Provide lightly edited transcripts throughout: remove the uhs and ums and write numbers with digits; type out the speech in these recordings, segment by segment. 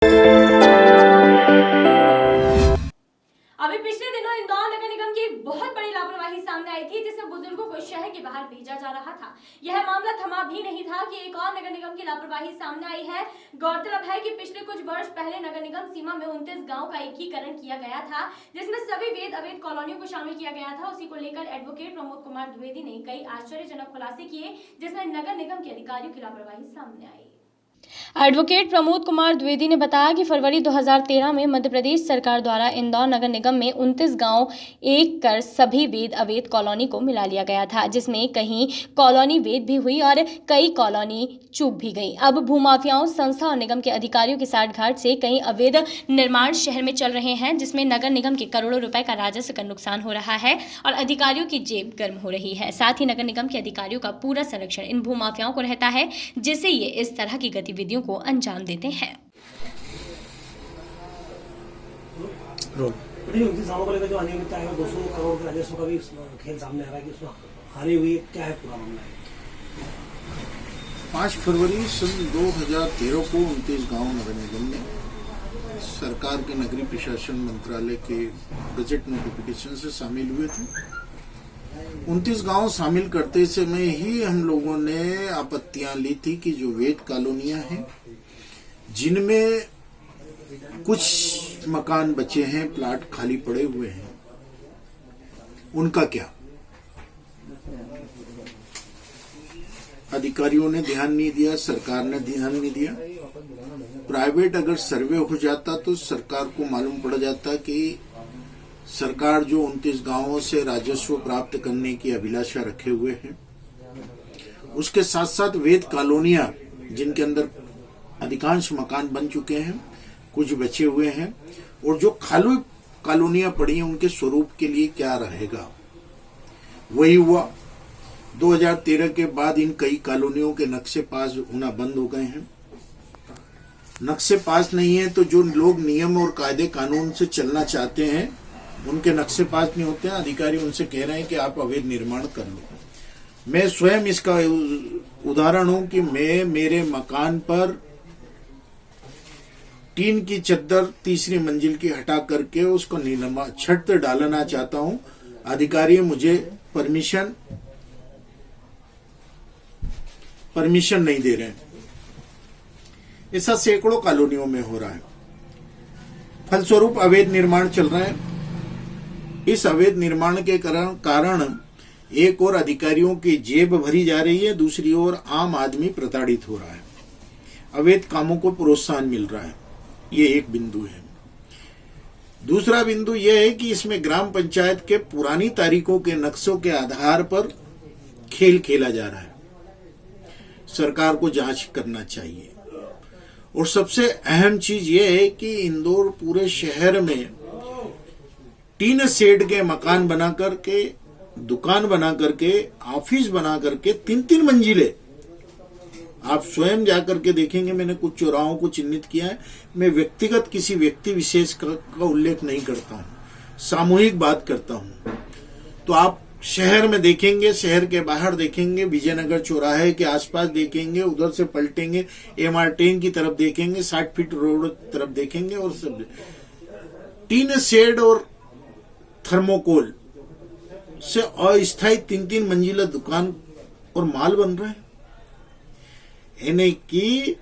अभी पिछले दिनों इंदौर नगर निगम की बहुत बड़ी लापरवाही सामने आई थी, जिसमें बुजुर्गों को शहर के बाहर भेजा जा रहा था। यह मामला थमा भी नहीं था कि एक और नगर निगम की लापरवाही सामने आई है। गौरतलब है कि पिछले कुछ वर्ष पहले नगर निगम सीमा में 29 गांव का एकीकरण किया गया था, जिसमें सभी वेद अवैध कॉलोनियों को शामिल किया गया था। उसी को लेकर एडवोकेट प्रमोद कुमार द्विवेदी ने कई आश्चर्यजनक खुलासे किए, जिसमें नगर निगम के अधिकारियों की लापरवाही सामने आई। एडवोकेट प्रमोद कुमार द्विवेदी ने बताया कि फरवरी 2013 में मध्य प्रदेश सरकार द्वारा इंदौर नगर निगम में 29 गांव एक कर सभी वेद अवैध कॉलोनी को मिला लिया गया था, जिसमें कहीं कॉलोनी वेद भी हुई और कई कॉलोनी चूक भी गई। अब भूमाफियाओं, संस्था और निगम के अधिकारियों की साठगांठ से कई अवैध निर्माण शहर में चल रहे हैं, जिसमें नगर निगम के करोड़ों रुपए का राजस्व का नुकसान हो रहा है और अधिकारियों की जेब गर्म हो रही है। साथ ही नगर निगम के अधिकारियों का पूरा संरक्षण इन भूमाफियाओं को रहता है, जिससे ये इस तरह की गतिविधियों को अंजाम देते हैं। को लेकर जो अनियमितता है 200 करोड़ के राजस्व का भी खेल सामने आ रहा है कि उसमें हानि हुई है। क्या है पूरा मामला है? 5 फरवरी सन 2013 को 29 गांव नगर निगम में सरकार के नगरीय प्रशासन मंत्रालय के बजट नोटिफिकेशन से शामिल हुए थे। 29 गांव शामिल करते समय ही हम लोगों ने आपत्तियां ली थी कि जो वेद कॉलोनियां हैं, जिनमें कुछ मकान बचे हैं, प्लाट खाली पड़े हुए हैं, उनका क्या? अधिकारियों ने ध्यान नहीं दिया, सरकार ने ध्यान नहीं दिया। प्राइवेट अगर सर्वे हो जाता तो सरकार को मालूम पड़ जाता कि सरकार जो 29 गांवों से राजस्व प्राप्त करने की अभिलाषा रखे हुए हैं, उसके साथ साथ वेद कॉलोनियां जिनके अंदर अधिकांश मकान बन चुके हैं, कुछ बचे हुए हैं, और जो खाली कॉलोनियां पड़ी हैं उनके स्वरूप के लिए क्या रहेगा। वही हुआ। 2013 के बाद इन कई कॉलोनियों के नक्शे पास होना बंद हो गए हैं। नक्शे पास नहीं है तो जो लोग नियम और कायदे कानून से चलना चाहते हैं उनके नक्शे पास नहीं होते हैं। अधिकारी उनसे कह रहे हैं कि आप अवैध निर्माण कर लो। मैं स्वयं इसका उदाहरण हूं कि मैं मेरे मकान पर टीन की चद्दर 3री मंजिल की हटा करके उसको छत डालना चाहता हूं। अधिकारी मुझे परमिशन नहीं दे रहे हैं। ऐसा सैकड़ों कॉलोनियों में हो रहा है। फलस्वरूप अवैध निर्माण चल रहा है। इस अवैध निर्माण के कारण एक और अधिकारियों की जेब भरी जा रही है, दूसरी ओर आम आदमी प्रताड़ित हो रहा है। अवैध कामों को प्रोत्साहन मिल रहा है। ये एक बिंदु है। दूसरा बिंदु यह है कि इसमें ग्राम पंचायत के पुरानी तारीखों के नक्शों के आधार पर खेल खेला जा रहा है। सरकार को जांच करना चाहिए। और सबसे अहम चीज यह है कि इंदौर पूरे शहर में टीन शेड के मकान बना करके, दुकान बना करके, ऑफिस बना करके 3-3 मंजिले, आप स्वयं जाकर के देखेंगे। मैंने कुछ चौराहों को चिन्हित किया है। मैं व्यक्तिगत किसी व्यक्ति विशेष का उल्लेख नहीं करता हूं, सामूहिक बात करता हूं। तो आप शहर में देखेंगे, शहर के बाहर देखेंगे, विजयनगर चौराहे के आसपास देखेंगे, उधर से पलटेंगे, MR10 की तरफ देखेंगे, 60 फीट रोड तरफ देखेंगे, और सब टीन शेड और थर्मोकोल से अस्थायी 3-3 मंजिला दुकान और माल बन रहा है। यानी कि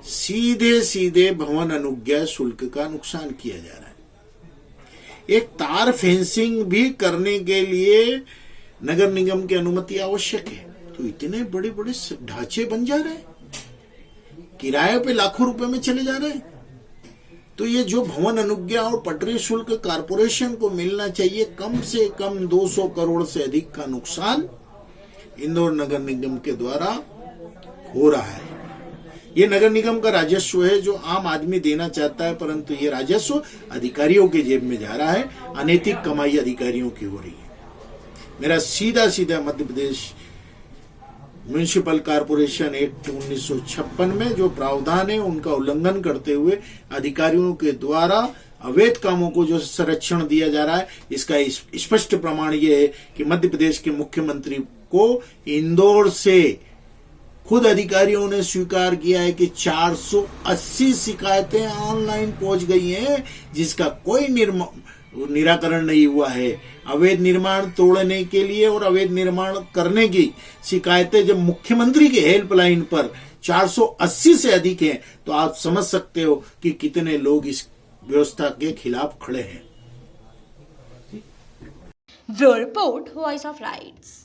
सीधे सीधे भवन अनुज्ञा शुल्क का नुकसान किया जा रहा है। एक तार फेंसिंग भी करने के लिए नगर निगम की अनुमति आवश्यक है। तो इतने बड़े बड़े ढांचे बन जा रहे हैं, किराए पे लाखों रुपए में चले जा रहे हैं। तो ये जो भवन अनुज्ञा और पटरी शुल्क कारपोरेशन को मिलना चाहिए, कम से कम 200 करोड़ से अधिक का नुकसान इंदौर नगर निगम के द्वारा हो रहा है। ये नगर निगम का राजस्व है जो आम आदमी देना चाहता है, परंतु ये राजस्व अधिकारियों के जेब में जा रहा है। अनैतिक कमाई अधिकारियों की हो रही है। मेरा सीधा Madhya Pradesh municipal corporation act 1956 में जो प्रावधान है उनका उल्लंघन करते हुए अधिकारियों के द्वारा अवैध कामों को जो संरक्षण दिया जा रहा है, इसका स्पष्ट प्रमाण यह है कि मध्य प्रदेश के मुख्यमंत्री को इंदौर से खुद अधिकारियों ने स्वीकार किया है कि 480 शिकायतें ऑनलाइन पहुंच गई हैं, जिसका कोई निराकरण नहीं हुआ है। अवैध निर्माण तोड़ने के लिए और अवैध निर्माण करने की शिकायतें जब मुख्यमंत्री की हेल्पलाइन पर 480 से अधिक हैं, तो आप समझ सकते हो कि कितने लोग इस व्यवस्था के खिलाफ खड़े हैं। Bureau report, voice of rights.